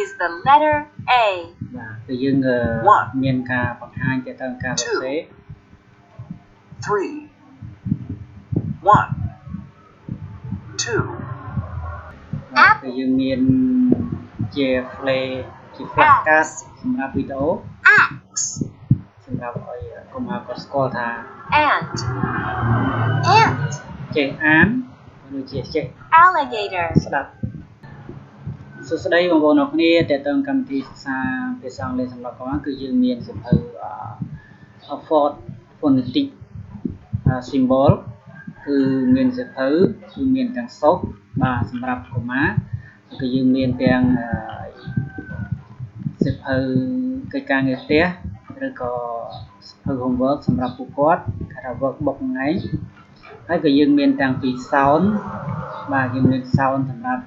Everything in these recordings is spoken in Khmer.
is the letter A. បាទគឺយើងមានការបង្ហាញទៅតាមការសរសេរ 3 1 2 បាទគឺយើងមានជា flashcard សម្រាប់វីដេអូ Axe. សម្រាប់ឲ្យកុំឲ្យគាត់ស្គាល់ថា Ant. ចេះអានឬជាចេះ Alligator. ស្ដាប់សួស្តីបងប្អូនអរគ្នាតើតើកម្មវិធីសិក្សាភាសាអង់គ្លេសសម្រាប់កុមារគឺយើងមានសៀវភៅFord Phonetic Symbol គឺមានសៀវភៅគឺមានទាំងសុខបាទសម្រាប់កុមារគឺយើងមានទាំងសៀវភៅកិច្ចការងារផ្ទះឬក៏សៀវភៅ homework សម្រាប់ពួកគាត់គេថា workbook ហ្នឹងឯងហើយក៏យើងមានទាំងពី sound បាទយើងមាន sound សម្រាប់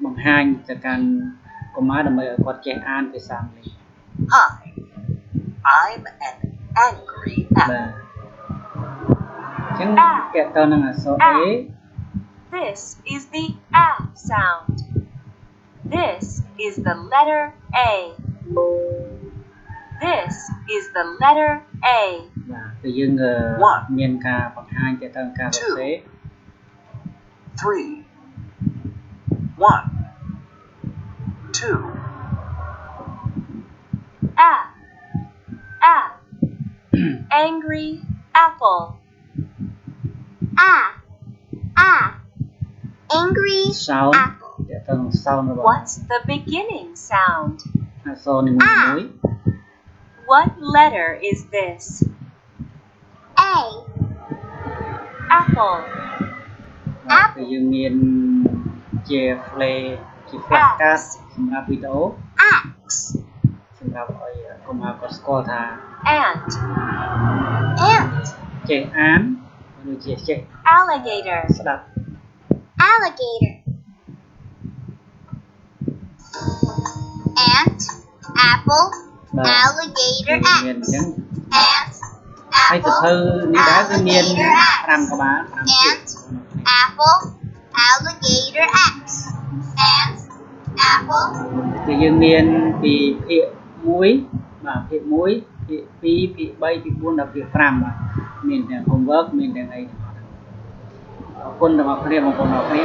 បង្ហាញទៅកាន់កុមារដើម្បីឲ្យគាត់ចេះអានភាសាអង់គ្លេស I'm an angry បាទ apple. អញ្ចឹងតើតើនឹងអក្សរ A This is the A sound. This is the letter A. This is the letter A. បាទគឺយើងមានការបង្ហាញទៅតាមការសរសេរ 3 1 2 A. Angry apple. Angry sound apple. តើតើនឹង sound របស់ What's the beginning sound? អក្សរនីមួយៗ What letter is this? A. Apple. បាទគឺយើងមានជា flashcard សម្រាប់វីដេអូ Axe. សម្រាប់ឲ្យកុមារគាត់ស្គាល់ថា Ant. ចេះអានឬជាចេះ Alligator. ស្ដាប់ Alligator. Ant. Apple. បាទ Alligator. មានអញ្ Axe. ចឹង Ant. ហើយសៀវភៅ Apple. នេះដែរគឺមាន5ក្បាល5ភាគ Ant. Apple. Alligator. Axe. Ant. Apple. គឺយើងមានពីភាគ1បាទភាគ1ភាគ2ភាគ3ភាគ4ដល់ភាគ5បាទមានទាំង homework មានទាំងអីទាំងអស់អរគុណដល់អ្នកគ្នាបងប្អូនអរគ្នា